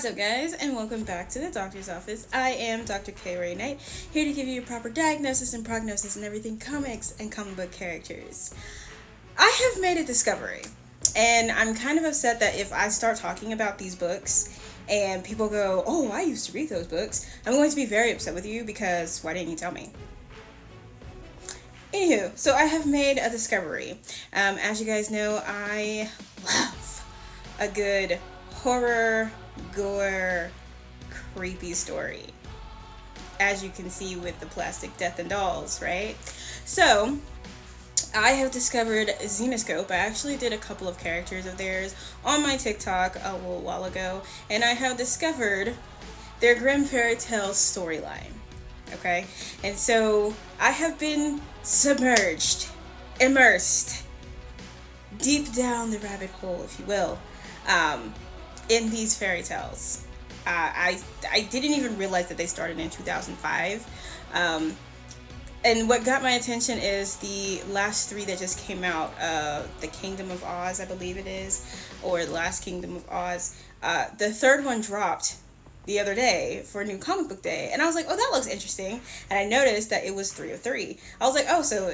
What's up, guys, and welcome back to the doctor's office. I am Dr. K. Ray Knight, here to give you a proper diagnosis and prognosis and everything comics and comic book characters. I have made a discovery, and I'm kind of upset that if I start talking about these books and people go, "Oh, I used to read those books," I'm going to be very upset with you because why didn't you tell me? Anywho, so I have made a discovery. As you guys know, I love a good horror, gore, creepy story, as you can see with the plastic death and dolls, right? So I have discovered Zenescope. I actually did a couple of characters of theirs on my TikTok a little while ago, and I have discovered their Grimm Fairy Tales storyline. Okay, and so I have been submerged, immersed deep down the rabbit hole, if you will, in these fairy tales. I didn't even realize that they started in 2005. And what got my attention is the last three that just came out, The Kingdom of Oz, I believe it is, or The Last Kingdom of Oz. The third one dropped the other day for a new comic book day, and I was like, oh, that looks interesting, and I noticed that it was 3 of 3. I was like, oh, so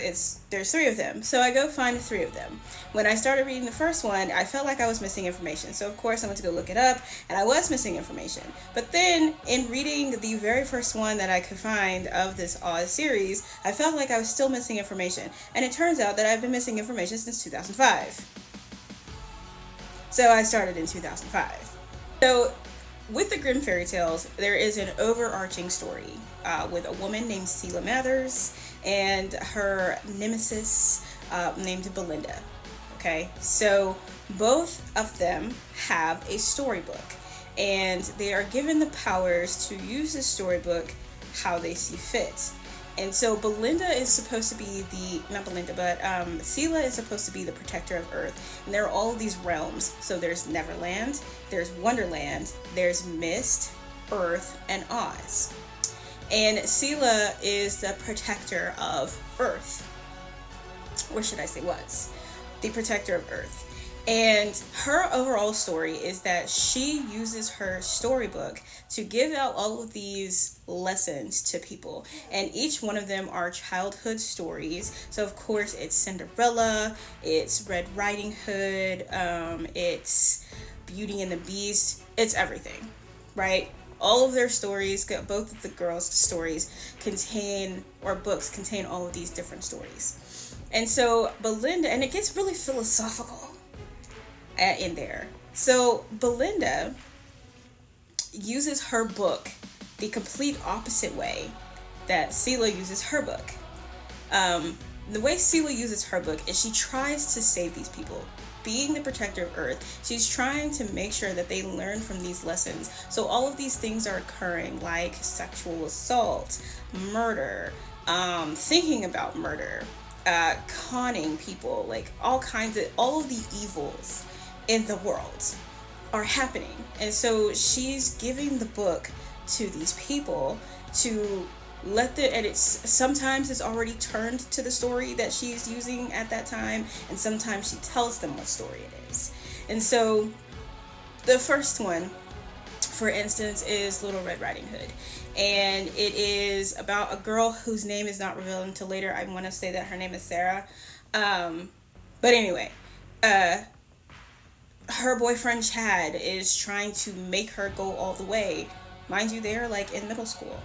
there's 3 of them, so I go find 3 of them. When I started reading the first one, I felt like I was missing information, so of course I went to go look it up, and I was missing information. But then, in reading the very first one that I could find of this Oz series, I felt like I was still missing information, and it turns out that I've been missing information since 2005. So I started in 2005. So with the Grimm Fairy Tales, there is an overarching story with a woman named Selah Mathers and her nemesis named Belinda. Okay, so both of them have a storybook, and they are given the powers to use the storybook how they see fit. And so Belinda is supposed to be Selah is supposed to be the protector of Earth. And there are all of these realms. So there's Neverland, there's Wonderland, there's Mist, Earth, and Oz. And Selah is the protector of Earth. Or should I say was? The protector of Earth. And her overall story is that she uses her storybook to give out all of these lessons to people. And each one of them are childhood stories. So of course it's Cinderella, it's Red Riding Hood, it's Beauty and the Beast, it's everything, right? All of their stories, both of the girls' stories books contain all of these different stories. And so Belinda, and it gets really philosophical in there. So Belinda uses her book the complete opposite way that Selah uses her book. The way Selah uses her book is she tries to save these people. Being the protector of Earth, she's trying to make sure that they learn from these lessons. So all of these things are occurring, like sexual assault, murder, thinking about murder, conning people, like all of the evils in the world are happening. And so she's giving the book to these people to and sometimes it's already turned to the story that she's using at that time, and sometimes she tells them what story it is. And so the first one, for instance, is Little Red Riding Hood, and it is about a girl whose name is not revealed until later. I want to say that her name is Sarah, but anyway, her boyfriend Chad is trying to make her go all the way. Mind you, they're like in middle school.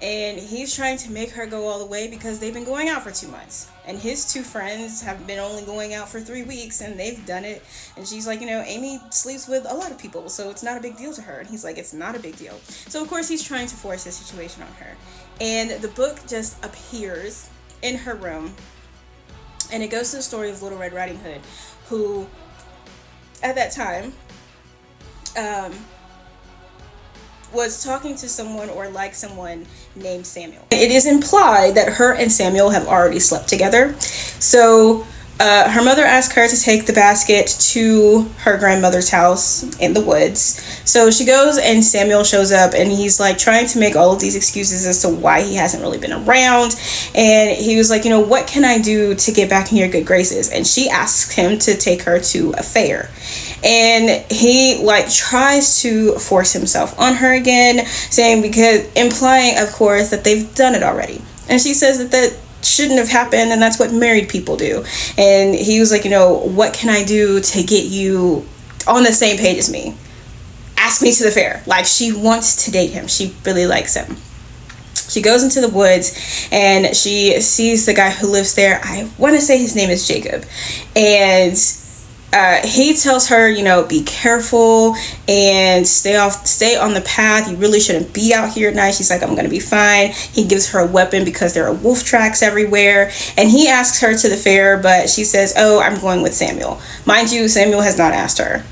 And he's trying to make her go all the way because they've been going out for 2 months. And his 2 friends have been only going out for 3 weeks, and they've done it. And she's like, Amy sleeps with a lot of people, so it's not a big deal to her. And he's like, it's not a big deal. So of course he's trying to force this situation on her. And the book just appears in her room. And it goes to the story of Little Red Riding Hood, who at that time was talking to someone or like someone named Samuel. It is implied that her and Samuel have already slept together. So her mother asked her to take the basket to her grandmother's house in the woods So she goes and Samuel shows up and he's like trying to make all of these excuses as to why he hasn't really been around. And he was like, what can I do to get back in your good graces? And she asks him to take her to a fair. And he like tries to force himself on her again, saying, because implying, of course, that they've done it already. And she says that shouldn't have happened, and that's what married people do. And he was like, what can I do to get you on the same page as me? Ask me to the fair. Like, she wants to date him. She really likes him. She goes into the woods and she sees the guy who lives there. I want to say his name is Jacob. And he tells her, be careful and stay on the path. You really shouldn't be out here at night. She's like, I'm going to be fine. He gives her a weapon because there are wolf tracks everywhere. And he asks her to the fair, but she says, oh, I'm going with Samuel. Mind you, Samuel has not asked her.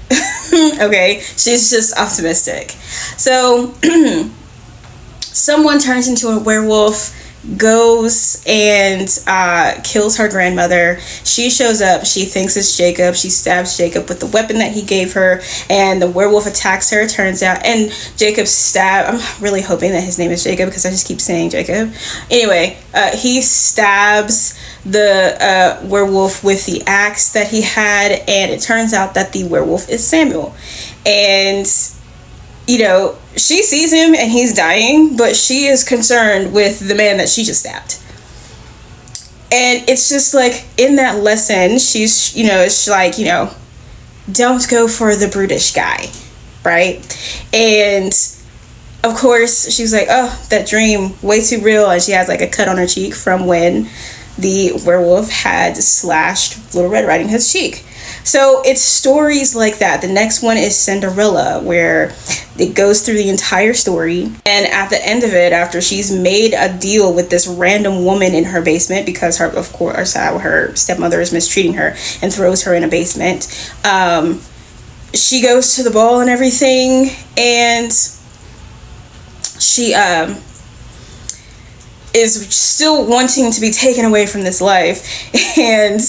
Okay, she's just optimistic. So someone turns into a werewolf, goes and kills her grandmother. She shows up. She thinks it's Jacob. She stabs Jacob with the weapon that he gave her, and the werewolf attacks her, turns out. And Jacob I'm really hoping that his name is Jacob because I just keep saying Jacob. Anyway, he stabs the werewolf with the axe that he had, and it turns out that the werewolf is Samuel. And she sees him and he's dying, but she is concerned with the man that she just stabbed. And it's just like, in that lesson, she's, it's like, don't go for the brutish guy, right? And of course, she's like, oh, that dream, way too real. And she has like a cut on her cheek from when the werewolf had slashed Little Red Riding Hood's cheek. So it's stories like that. The next one is Cinderella, where it goes through the entire story. And at the end of it, after she's made a deal with this random woman in her basement, because her stepmother is mistreating her and throws her in a basement, she goes to the ball and everything, and she is still wanting to be taken away from this life, and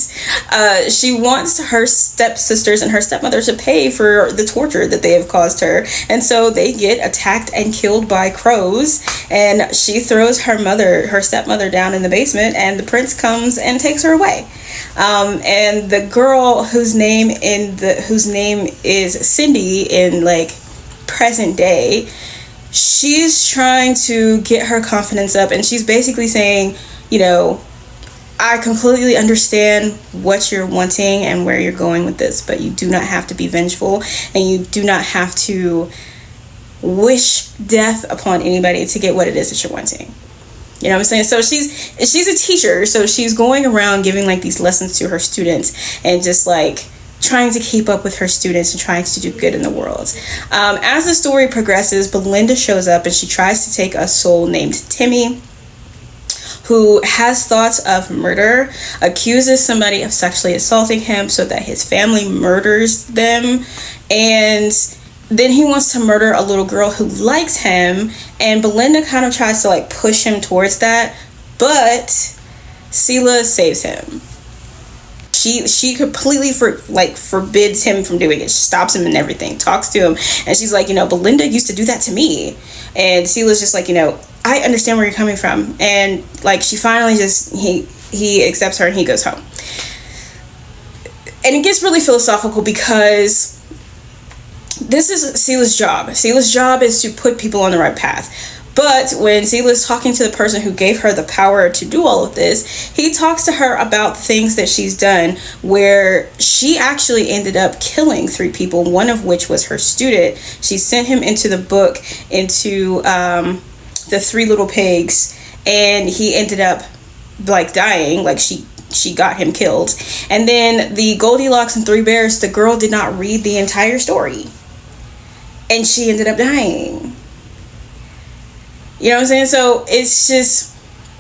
she wants her stepsisters and her stepmother to pay for the torture that they have caused her. And so they get attacked and killed by crows, and she throws her stepmother down in the basement, and the prince comes and takes her away. And the girl whose name is Cindy in like present day, she's trying to get her confidence up, and she's basically saying, I completely understand what you're wanting and where you're going with this, but you do not have to be vengeful, and you do not have to wish death upon anybody to get what it is that you're wanting. You know what I'm saying? So she's a teacher, so she's going around giving like these lessons to her students and just like trying to keep up with her students and trying to do good in the world. As the story progresses, Belinda shows up and she tries to take a soul named Timmy, who has thoughts of murder, accuses somebody of sexually assaulting him so that his family murders them, and then he wants to murder a little girl who likes him, and Belinda kind of tries to like push him towards that, but Selah saves him. She completely forbids him from doing it. She stops him and everything, talks to him, and she's like, Belinda used to do that to me. And Selah's just like, I understand where you're coming from. And like, she finally he accepts her and he goes home. And it gets really philosophical because this is Selah's job. Selah's job is to put people on the right path. But when Selah's talking to the person who gave her the power to do all of this, he talks to her about the things that she's done, where she actually ended up killing 3 people, one of which was her student. She sent him into the book, into the 3 little pigs, and he ended up like dying, like she got him killed. And then the Goldilocks and 3 Bears, the girl did not read the entire story, and she ended up dying. You know what I'm saying? So it's just,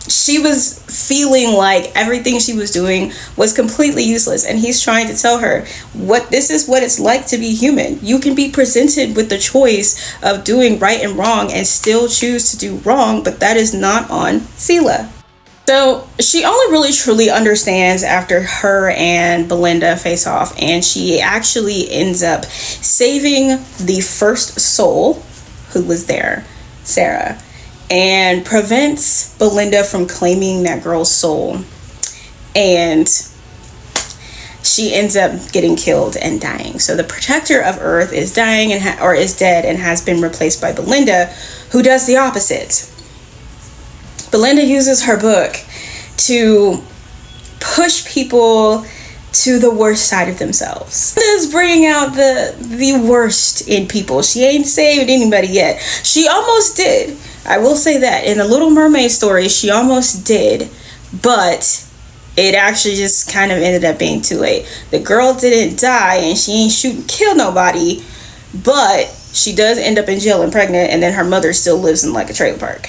she was feeling like everything she was doing was completely useless, and he's trying to tell her, this is what it's like to be human. You can be presented with the choice of doing right and wrong and still choose to do wrong, but that is not on Selah. So she only really truly understands after her and Belinda face off, and she actually ends up saving the first soul who was there, Sarah, and prevents Belinda from claiming that girl's soul. And she ends up getting killed and dying. So the protector of Earth is dying or is dead and has been replaced by Belinda, who does the opposite. Belinda uses her book to push people to the worst side of themselves. Belinda's bringing out the worst in people. She ain't saved anybody yet. She almost did. I will say that in the Little Mermaid story, she almost did, but it actually just kind of ended up being too late. The girl didn't die and she ain't shoot and kill nobody, but she does end up in jail and pregnant, and then her mother still lives in like a trailer park.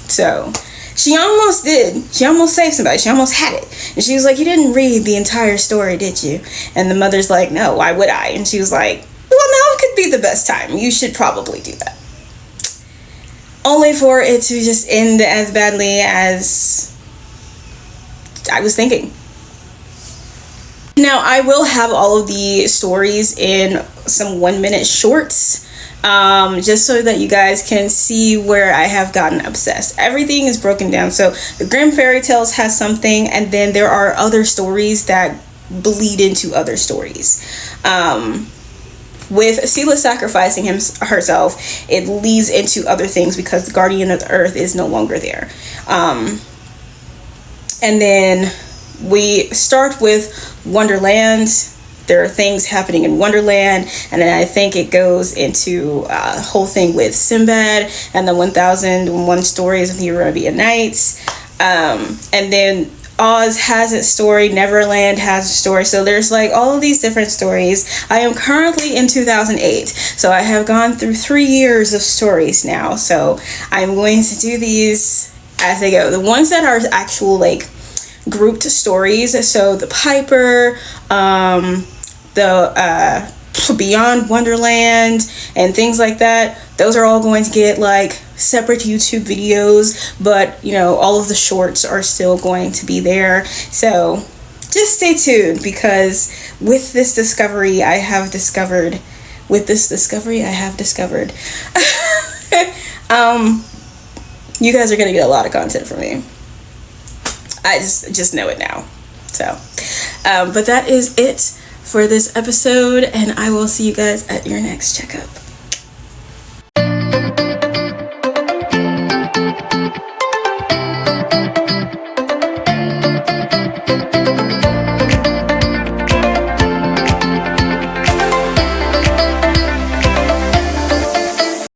So she almost did. She almost saved somebody. She almost had it. And she was like, you didn't read the entire story, did you? And the mother's like, no, why would I? And she was like, well, now could be the best time. You should probably do that. Only for it to just end as badly as I was thinking. Now, I will have all of the stories in some 1-minute shorts, just so that you guys can see where I have gotten obsessed. Everything is broken down. So the Grimm Fairy Tales has something, and then there are other stories that bleed into other stories. With Sela sacrificing herself, it leads into other things because the Guardian of the Earth is no longer there. And then we start with Wonderland. There are things happening in Wonderland, and then I think it goes into a whole thing with Sinbad and the 1001 Stories of the Arabian Nights. And then Oz has its story, Neverland has a story. So there's like all of these different stories. I am currently in 2008, so I have gone through 3 years of stories now. So I'm going to do these as they go. The ones that are actual like grouped stories, so the Piper, the Beyond Wonderland and things like that, those are all going to get like separate YouTube videos, but you know, all of the shorts are still going to be there. So just stay tuned, because with this discovery I have discovered you guys are gonna get a lot of content from me. I just know it now. So but that is it for this episode, and I will see you guys at your next checkup.